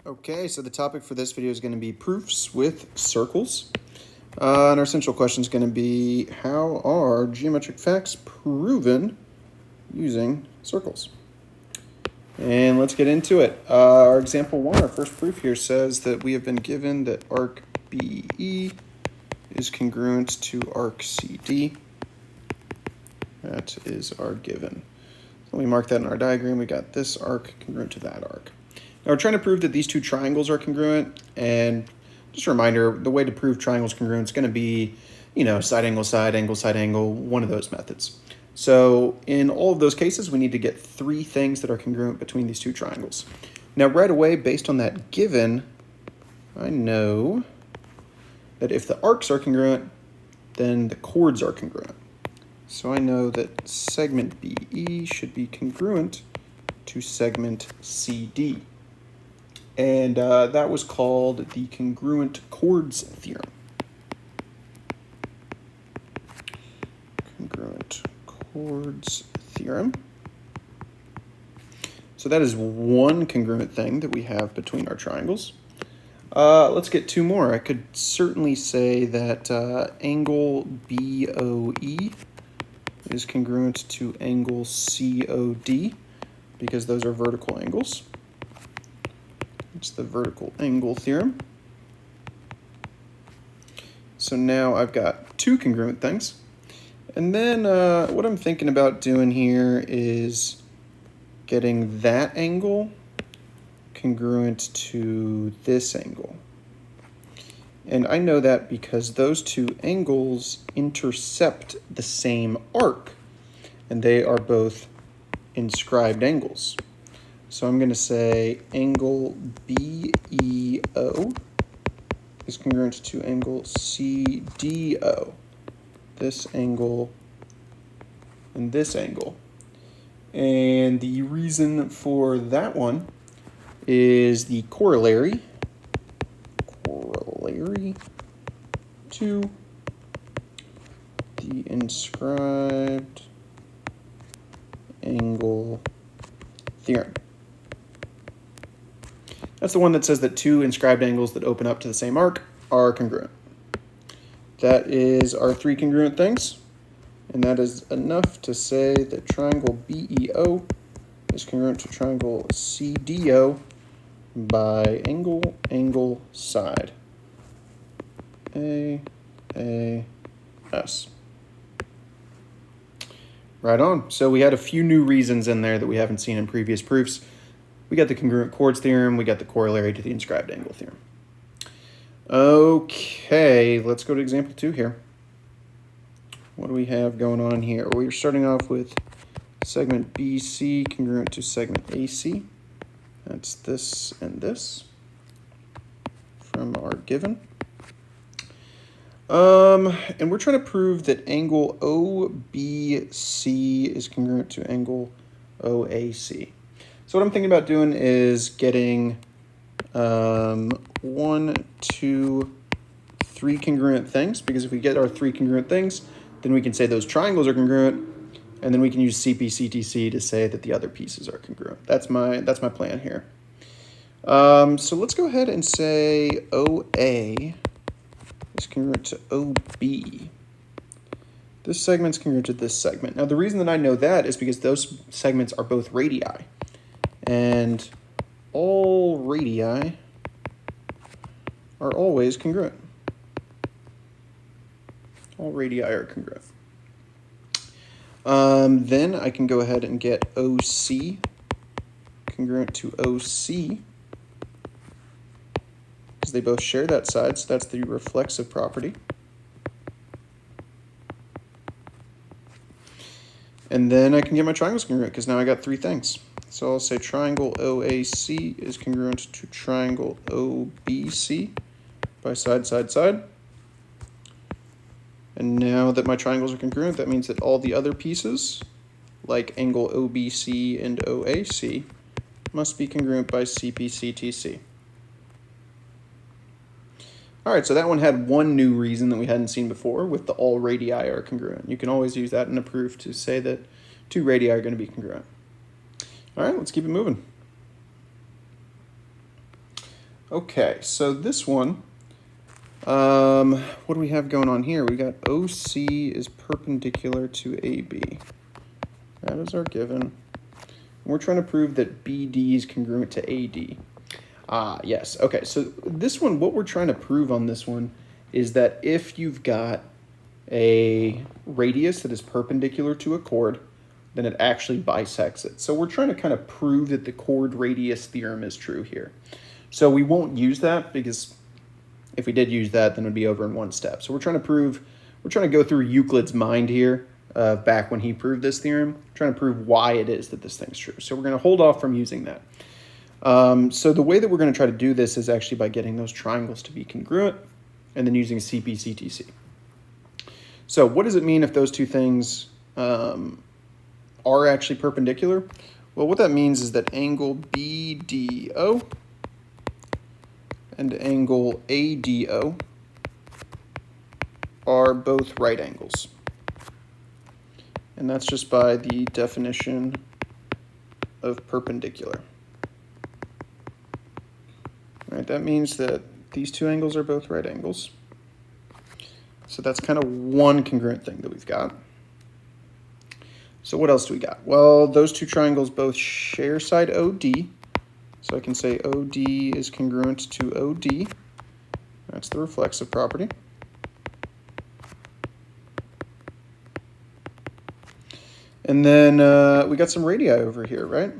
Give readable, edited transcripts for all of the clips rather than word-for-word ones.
Okay, so the topic for this video is going to be proofs with circles. And our central question is going to be, how are geometric facts proven using circles? And let's get into it. Our example one, our first proof here, says that we have been given that arc BE is congruent to arc CD. That is our given. So we mark that in our diagram. We got this arc congruent to that arc. Now we're trying to prove that these two triangles are congruent, and just a reminder, the way to prove triangles congruent is going to be, side, angle, one of those methods. So in all of those cases, we need to get three things that are congruent between these two triangles. Now right away, based on that given, I know that if the arcs are congruent, then the chords are congruent. So I know that segment BE should be congruent to segment CD. And that was called the congruent chords theorem. Congruent chords theorem. So that is one congruent thing that we have between our triangles. Let's get two more. I could certainly say that angle BOE is congruent to angle COD because those are vertical angles. It's the vertical angle theorem. So now I've got two congruent things. And then what I'm thinking about doing here is getting that angle congruent to this angle. And I know that because those two angles intercept the same arc, and they are both inscribed angles. So I'm going to say angle BEO is congruent to angle CDO, this angle and this angle. And the reason for that one is the corollary to the inscribed angle theorem. That's the one that says that two inscribed angles that open up to the same arc are congruent. That is our three congruent things, and that is enough to say that triangle BEO is congruent to triangle CDO by angle, side. AS. Right on. So we had a few new reasons in there that we haven't seen in previous proofs. We got the congruent chords theorem, we got the corollary to the inscribed angle theorem. Okay, let's go to example 2 here. What do we have going on here? We're starting off with segment BC congruent to segment AC. That's this and this from our given. And we're trying to prove that angle OBC is congruent to angle OAC. So what I'm thinking about doing is getting 1, 2, 3 congruent things, because if we get our 3 congruent things, then we can say those triangles are congruent, and then we can use CP/CTC to say that the other pieces are congruent. That's my plan here. So let's go ahead and say OA is congruent to OB. This segment's congruent to this segment. Now the reason that I know that is because those segments are both radii. And all radii are always congruent. All radii are congruent. Then I can go ahead and get OC congruent to OC, because they both share that side, so that's the reflexive property. And then I can get my triangles congruent, because now I got 3 things. So I'll say triangle OAC is congruent to triangle OBC by side, side, side. And now that my triangles are congruent, that means that all the other pieces, like angle OBC and OAC, must be congruent by CP/CTC. All right, so that one had one new reason that we hadn't seen before with the all radii are congruent. You can always use that in a proof to say that 2 radii are going to be congruent. All right, let's keep it moving. Okay, so this one, what do we have going on here? We got OC is perpendicular to AB. That is our given. And we're trying to prove that BD is congruent to AD. Ah, yes. Okay, so this one, what we're trying to prove on this one is that if you've got a radius that is perpendicular to a chord, then it actually bisects it. So we're trying to kind of prove that the chord radius theorem is true here. So we won't use that because if we did use that, then it would be over in one step. So we're trying to go through Euclid's mind here, back when he proved this theorem, trying to prove why it is that this thing's true. So we're going to hold off from using that. So the way that we're going to try to do this is actually by getting those triangles to be congruent and then using CP/CTC. So what does it mean if those two things are actually perpendicular? Well, what that means is that angle BDO and angle ADO are both right angles. And that's just by the definition of perpendicular. All right, that means that these two angles are both right angles. So that's kind of one congruent thing that we've got. So what else do we got? Well, those two triangles both share side OD. So I can say OD is congruent to OD. That's the reflexive property. And then we got some radii over here, right?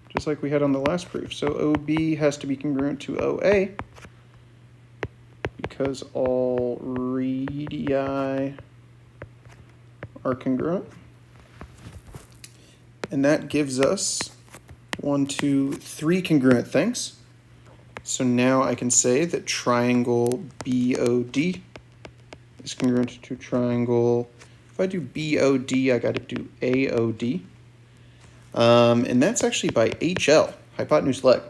Just like we had on the last proof. So OB has to be congruent to OA because all radii are congruent. And that gives us 1, 2, 3 congruent things. So now I can say that triangle BOD is congruent to triangle. If I do BOD, I got to do AOD. And that's actually by HL, hypotenuse leg.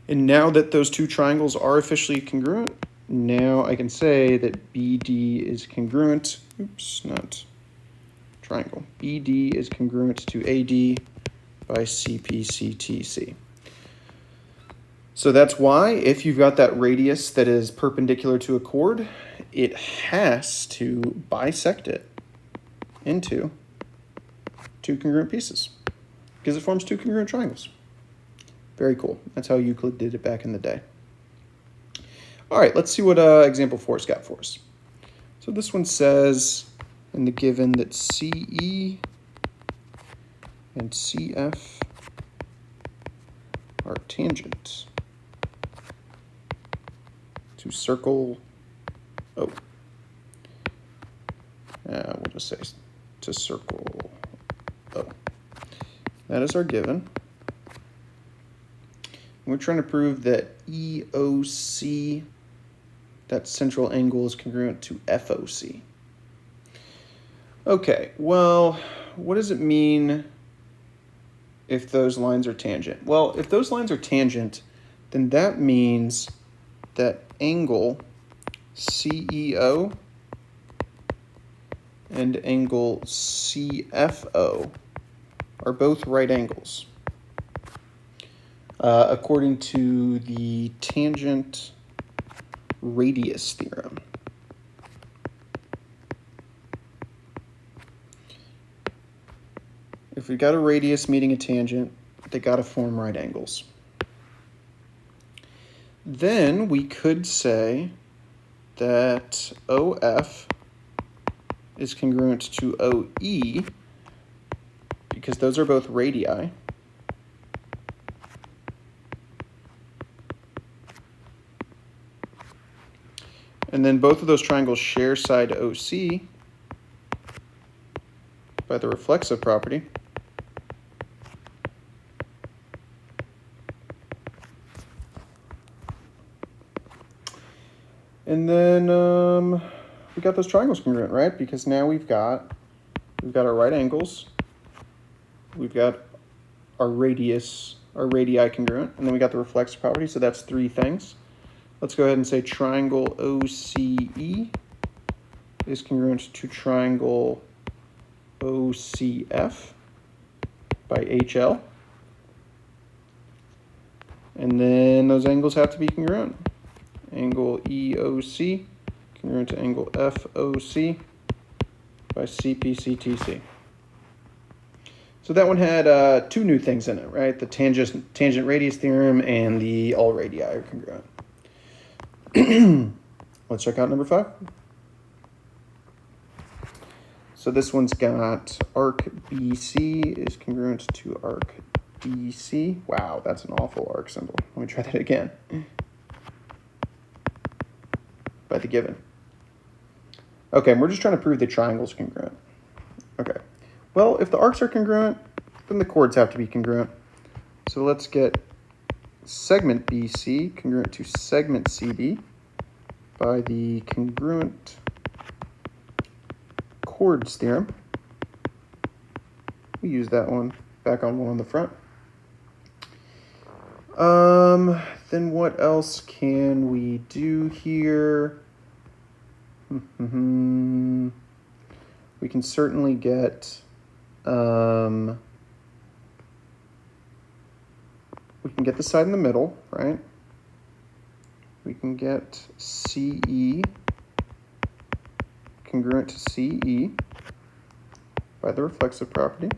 And now that those two triangles are officially congruent, now I can say that BD is congruent. Oops, not triangle. BD is congruent to AD by CP/CTC. So that's why if you've got that radius that is perpendicular to a chord, it has to bisect it into two congruent pieces because it forms two congruent triangles. Very cool. That's how Euclid did it back in the day. All right, let's see what example 4's got for us. So this one says in the given that CE and CF are tangent to circle O. We'll just say to circle O. That is our given. We're trying to prove that EOC, that central angle, is congruent to FOC. Okay, well, what does it mean if those lines are tangent? Well, if those lines are tangent, then that means that angle CEO and angle CFO are both right angles, according to the tangent radius theorem. If we've got a radius meeting a tangent, they got to form right angles. Then we could say that OF is congruent to OE because those are both radii. And then both of those triangles share side OC by the reflexive property. And then we got those triangles congruent, right? Because now we've got our right angles, we've got our radius, our radii congruent, and then we got the reflexive property, so that's 3 things. Let's go ahead and say triangle OCE is congruent to triangle OCF by HL. And then those angles have to be congruent. Angle EOC congruent to angle FOC by CPCTC. So that one had two new things in it, right? The tangent radius theorem and the all radii are congruent. Let's check out number 5. So this one's got arc BC is congruent to arc DC. Wow, that's an awful arc symbol. Let me try that again. By the given. Okay, and we're just trying to prove the triangle's congruent. Okay. Well, if the arcs are congruent, then the chords have to be congruent. So let's get segment BC congruent to segment CD by the congruent chords theorem. We use that one back on one on the front. Then what else can we do here? We can certainly get we can get the side in the middle, right? We can get CE congruent to CE by the reflexive property.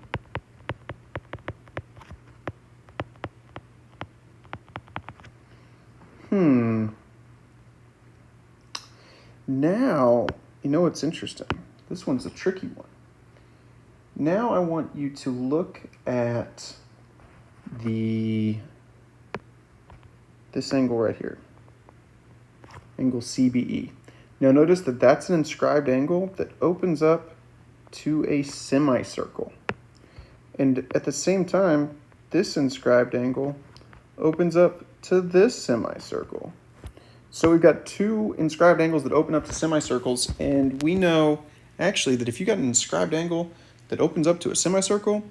Now, you know what's interesting? This one's a tricky one. Now I want you to look at this angle right here, angle CBE. Now notice that that's an inscribed angle that opens up to a semicircle. And at the same time, this inscribed angle opens up to this semicircle. So we've got two inscribed angles that open up to semicircles, and we know actually that if you got an inscribed angle that opens up to a semicircle,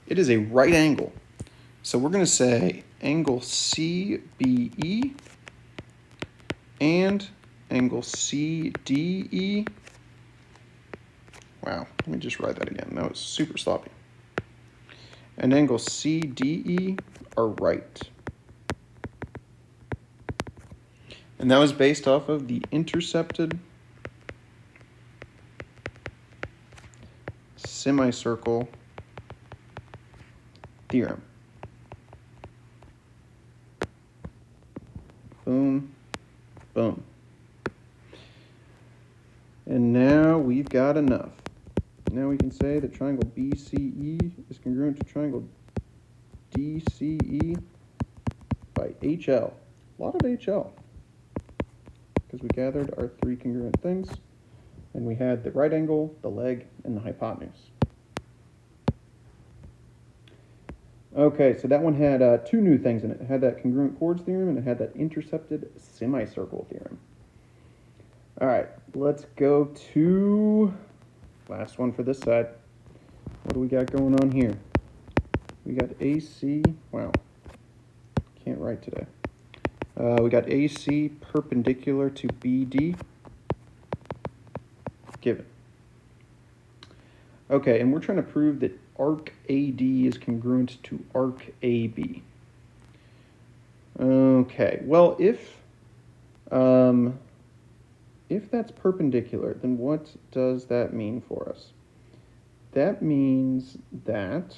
it is a right angle. So we're going to say angle CBE and angle CDE. Wow, let me just write that again. That was super sloppy. And angle CDE are right. And that was based off of the intercepted semicircle theorem. Boom, boom. And now we've got enough. Now we can say that triangle BCE is congruent to triangle DCE by HL. A lot of HL. Because we gathered our three congruent things, and we had the right angle, the leg, and the hypotenuse. Okay, so that one had two new things in it. It had that congruent chords theorem, and it had that intercepted semicircle theorem. All right, let's go to last one for this side. What do we got going on here? We got AC. Wow, can't write today. We got AC perpendicular to BD. Given. Okay, and we're trying to prove that arc AD is congruent to arc AB. Okay, well, if that's perpendicular, then what does that mean for us? That means that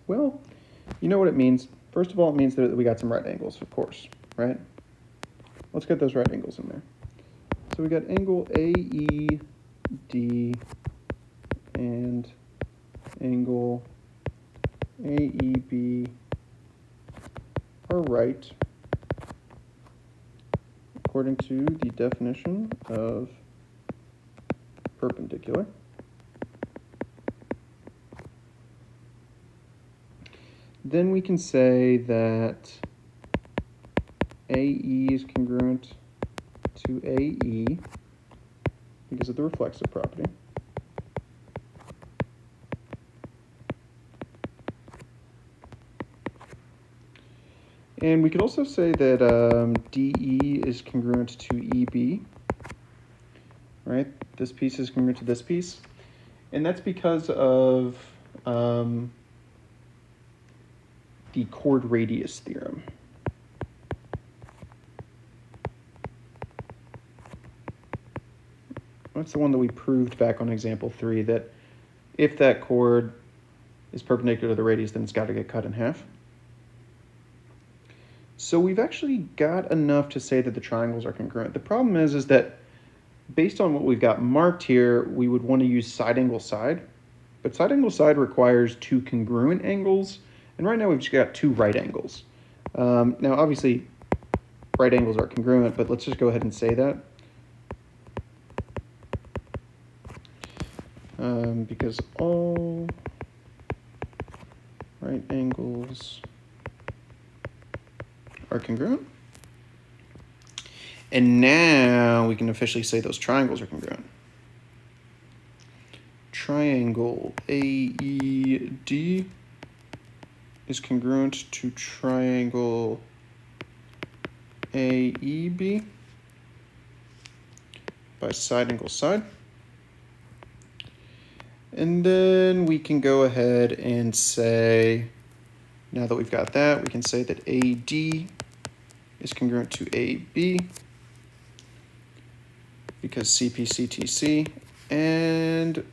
well, you know what it means. First of all, it means that we got some right angles, of course, right? Let's get those right angles in there. So we got angle AED and angle AEB are right according to the definition of perpendicular. Then we can say that AE is congruent to AE because of the reflexive property. And we could also say that DE is congruent to EB, right? This piece is congruent to this piece. And that's because of the chord radius theorem. That's the one that we proved back on example 3, that if that chord is perpendicular to the radius, then it's got to get cut in half. So we've actually got enough to say that the triangles are congruent. The problem is that based on what we've got marked here, we would want to use side angle side, but side angle side requires two congruent angles, and right now we've just got two right angles. Now obviously right angles are congruent, but let's just go ahead and say that. Because all right angles are congruent. And now we can officially say those triangles are congruent. Triangle AED is congruent to triangle AEB by side angle side. And then we can go ahead and say, now that we've got that, we can say that AD is congruent to AB because CP/CTC. And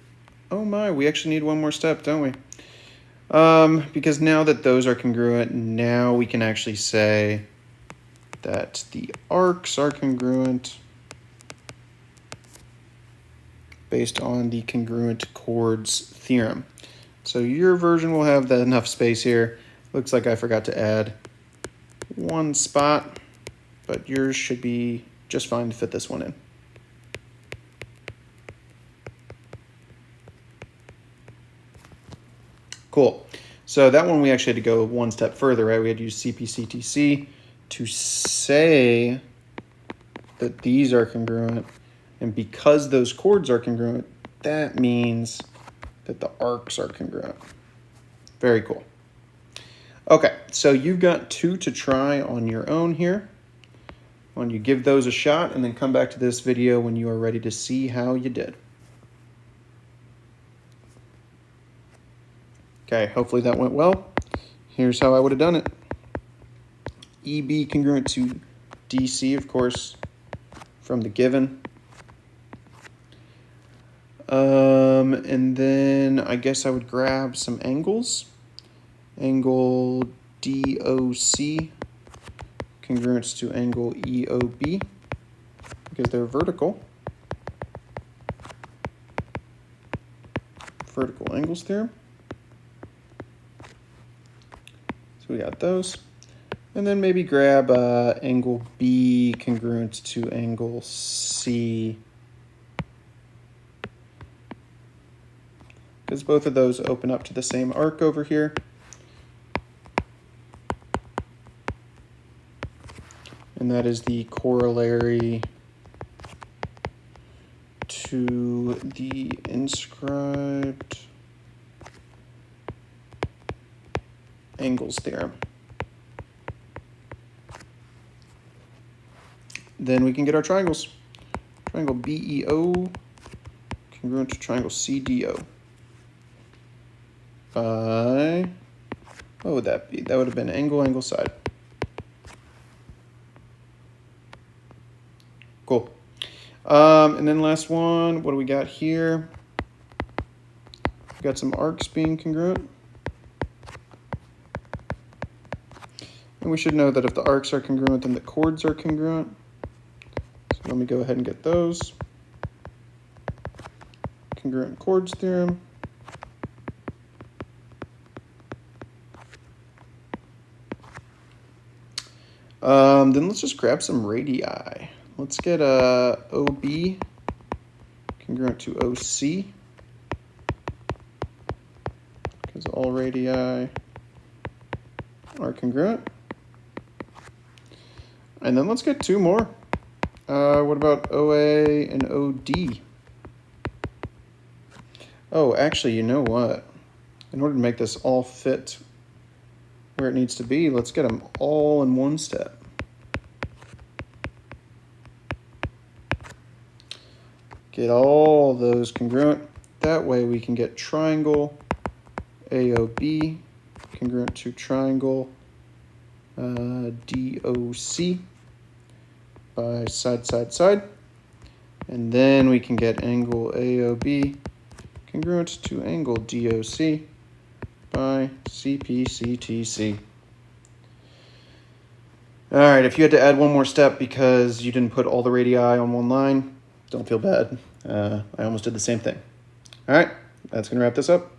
oh my, we actually need one more step, don't we? Because now that those are congruent, now we can actually say that the arcs are congruent based on the congruent chords theorem. So your version will have that enough space here. Looks like I forgot to add one spot, but yours should be just fine to fit this one in. Cool. So that one we actually had to go one step further, right? We had to use CP/CTC to say that these are congruent. And because those chords are congruent, that means that the arcs are congruent. Very cool. Okay, so you've got two to try on your own here. Why don't you give those a shot and then come back to this video when you are ready to see how you did. Okay, hopefully that went well. Here's how I would have done it. EB congruent to DC, of course, from the given. And then I guess I would grab some angles. Angle DOC congruent to angle EOB because they're vertical. Vertical angles theorem. So we got those. And then maybe grab angle B congruent to angle C, because both of those open up to the same arc over here. And that is the corollary to the inscribed angles theorem. Then we can get our triangles. Triangle BEO congruent to triangle CDO. By, what would that be? That would have been angle, angle, side. Cool. And then last one, what do we got here? We got some arcs being congruent. And we should know that if the arcs are congruent, then the chords are congruent. So let me go ahead and get those. Congruent chords theorem. Then let's just grab some radii. Let's get OB congruent to OC, because all radii are congruent. And then let's get two more. What about OA and OD? Oh, actually, you know what? In order to make this all fit where it needs to be, let's get them all in one step. Get all those congruent. That way we can get triangle AOB congruent to triangle DOC by side, side, side. And then we can get angle AOB congruent to angle DOC by CPCTC. All right, if you had to add one more step because you didn't put all the radii on one line, don't feel bad. I almost did the same thing. All right, that's going to wrap this up.